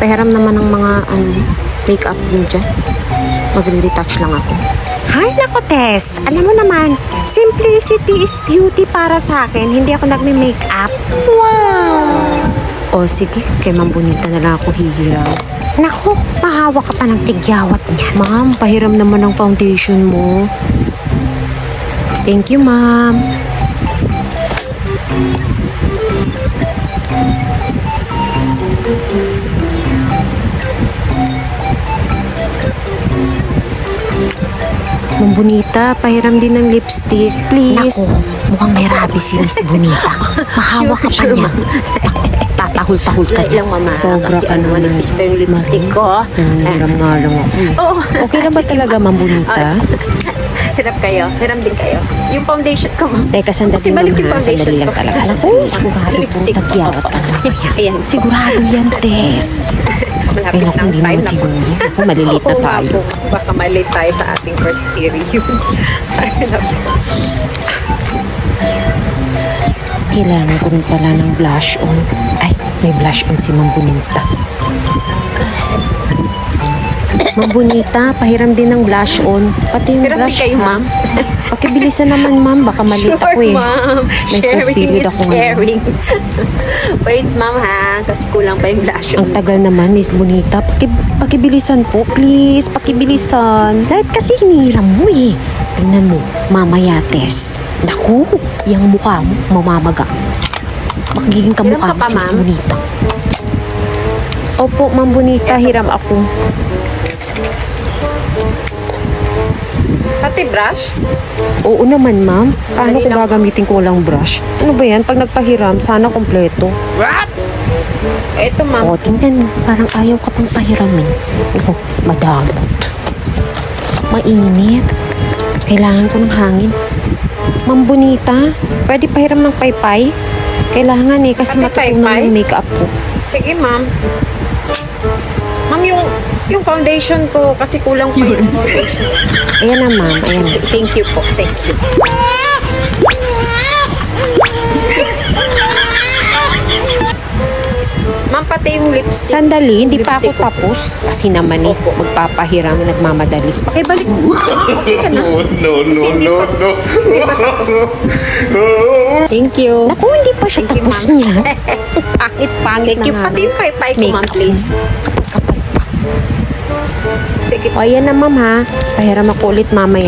Pahiram naman ng mga makeup mo dyan. Magre-retouch lang ako. Hay nako, Tess. Alam mo naman, simplicity is beauty para sa akin. Hindi ako nagme-makeup. O sige, kay Ma'am Bonita na lang ako hihiram. Naku, mahawa ka pa ng tigyawat niyan. Ma'am, pahiram naman ng foundation mo. Thank you, ma'am. Ma'am Bonita, pahiram din ng lipstick, please. Naku, mukhang may rabi si Miss Bonita. Mahawa ka pa niya. Naku, tatahol-tahol ka Wait niya. lang, mama. Sobra ka Ano, naman. manipis pa yung lipstick ko. Hiram nga lang ako. Oo. Okay lang ba talaga, Ma'am Bonita? Hiram kayo. Hiram din kayo. Yung foundation ko, ma'am. Teka, sandali Ibalik yung ma'am ha. foundation Sandali lang ko. talaga. Naku, sigurado pong Lipstick. tagyawat ka naman. Ayan. Sigurado yan, Tess. Ay, Malapit naku, na ang hindi time naman na. siguro. Ako, malilate na Oo nga tayo. po. Baka malate tayo sa ating first period. Ay, naku. Kailangan ko rin pala ng blush on. Ay, may blush on si Ma'am Bonita. Ma'am Bonita, pahiram din ng blush on. Pati yung Hiram din blush, kayo, ha? ma'am. Pakibilisan naman, ma'am. Baka malate ako eh. ma'am. May first period ako ngayon. Sharing. Wait, ma'am, ha? Kasi kulang pa yung blush. Ang tagal naman, Miss Bonita. Pakibilisan po, please. Pakibilisan. Dahil kasi hinihiram mo eh. Tingnan mo, mamaya, Tess. Naku, yung mukha mo, mamamaga. Magiging kamukha Hiram mo ka si pa, Miss ma'am? Bonita. Opo, Ma'am Bonita, hiram ako. Pati brush? Oo naman, ma'am. Paano Dali ko lang. gagamitin ko walang brush? Ano ba yan? Pag nagpahiram, sana kompleto. Eto, ma'am. O, tingnan mo, parang ayaw ka pang pahiramin. Naku, madamot. Mainit. Kailangan ko ng hangin. Ma'am Bonita, pwede pahiram ng paypay? Kailangan eh, kasi Pati matutunan paypay? yung makeup ko. Sige, ma'am. Ma'am, yung foundation ko, kasi kulang pa yung foundation. Ayan na, ma'am. Ayan na. Thank you po. Thank you. Ma'am, pati yung lipstick. Sandali, hindi pa ako Lipstick ko. tapos. Kasi naman eh, Opo. magpapahiram, nagmamadali. Pakibalik mo. No, no, no, no. Thank you. Naku, hindi pa siya Thank you, tapos ma'am. niya. Pangit Thank na you. nga. Pati yung paypay ko, ma'am, Makeup. please. Kapal pa. Sige. O, ayan na, ma'am ha. Pahiram ako ulit mamaya.